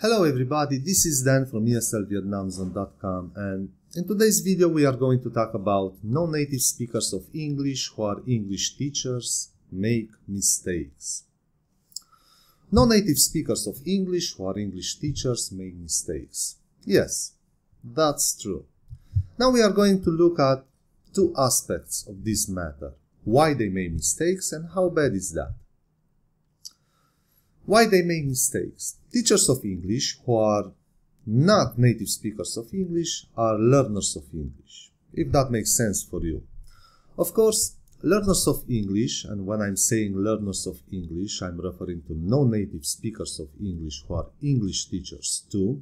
Hello everybody, this is Dan from ESLVietnamZone.com, and in today's video we are going to talk about non-native speakers of English who are English teachers make mistakes. Non-native speakers of English who are English teachers make mistakes. Yes, that's true. Now we are going to look at two aspects of this matter: why they make mistakes and how bad is that. Why they make mistakes. Teachers of English who are not native speakers of English are learners of English, if that makes sense for you. Of course, learners of English, and when I'm saying learners of English, I'm referring to non-native speakers of English who are English teachers too,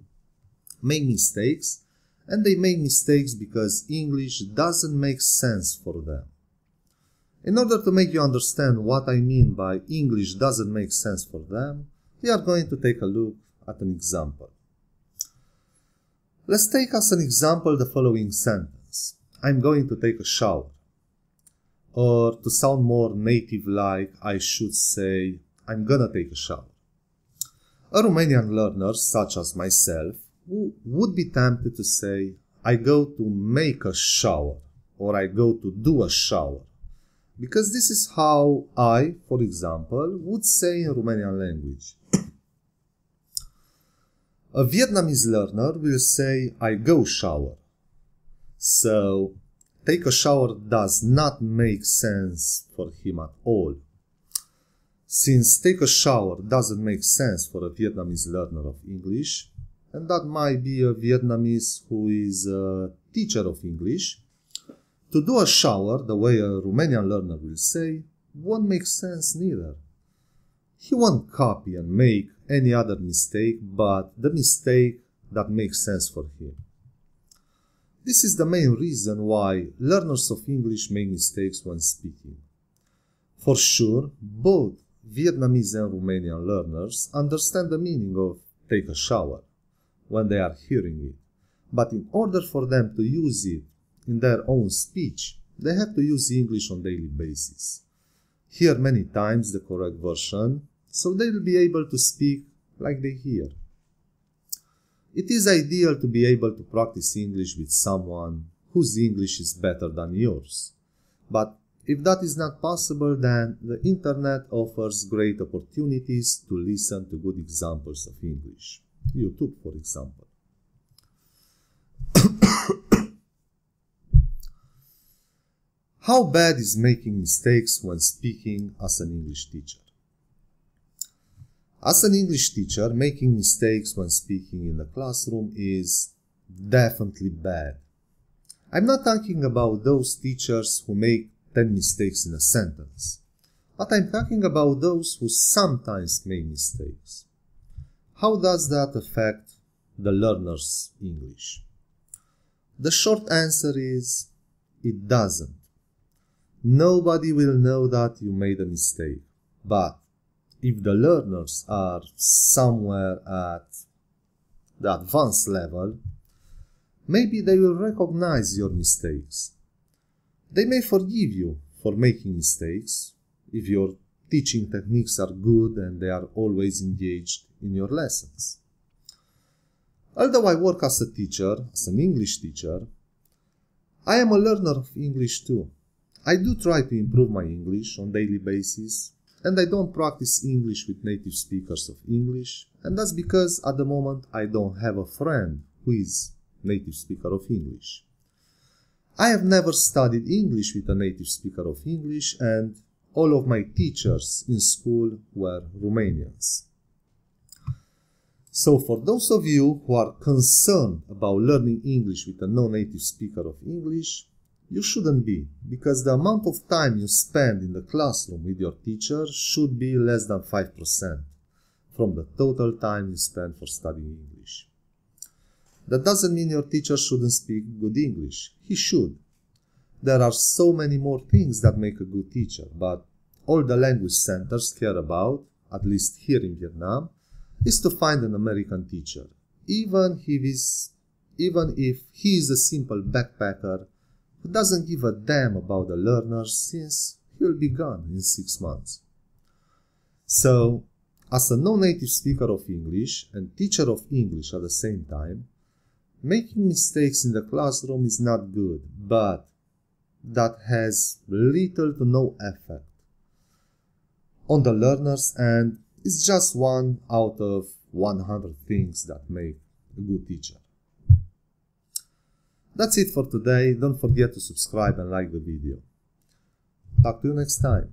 make mistakes, and they make mistakes because English doesn't make sense for them. In order to make you understand what I mean by English doesn't make sense for them, we are going to take a look at an example. Let's take as an example the following sentence: I'm going to take a shower. Or to sound more native-like, I should say, I'm gonna take a shower. A Romanian learner, such as myself, would be tempted to say, I go to make a shower, or I go to do a shower. Because this is how I, for example, would say in Romanian language. A Vietnamese learner will say, I go shower. So, take a shower does not make sense for him at all. Since take a shower doesn't make sense for a Vietnamese learner of English, and that might be a Vietnamese who is a teacher of English, to do a shower, the way a Romanian learner will say, won't make sense neither. He won't copy and make any other mistake but the mistake that makes sense for him. This is the main reason why learners of English make mistakes when speaking. For sure, both Vietnamese and Romanian learners understand the meaning of take a shower when they are hearing it, but in order for them to use it in their own speech, they have to use English on daily basis. Hear many times the correct version, so they will be able to speak like they hear. It is ideal to be able to practice English with someone whose English is better than yours. But if that is not possible, then the internet offers great opportunities to listen to good examples of English. YouTube, for example. How bad is making mistakes when speaking as an English teacher? As an English teacher, making mistakes when speaking in the classroom is definitely bad. I'm not talking about those teachers who make 10 mistakes in a sentence, but I'm talking about those who sometimes make mistakes. How does that affect the learner's English? The short answer is, it doesn't. Nobody will know that you made a mistake, but if the learners are somewhere at the advanced level, maybe they will recognize your mistakes. They may forgive you for making mistakes if your teaching techniques are good and they are always engaged in your lessons. Although I work as a teacher, as an English teacher, I am a learner of English too. I do try to improve my English on a daily basis, and I don't practice English with native speakers of English, and that's because at the moment I don't have a friend who is native speaker of English. I have never studied English with a native speaker of English, and all of my teachers in school were Romanians. So for those of you who are concerned about learning English with a non-native speaker of English, you shouldn't be, because the amount of time you spend in the classroom with your teacher should be less than 5% from the total time you spend for studying English. That doesn't mean your teacher shouldn't speak good English. He should. There are so many more things that make a good teacher, but all the language centers care about, at least here in Vietnam, is to find an American teacher, even if he is a simple backpacker who doesn't give a damn about the learners since he will be gone in 6 months. So, As a non-native speaker of English and teacher of English at the same time, making mistakes in the classroom is not good, but that has little to no effect on the learners and is just one out of 100 things that make a good teacher. That's it for today. Don't forget to subscribe and like the video. Talk to you next time.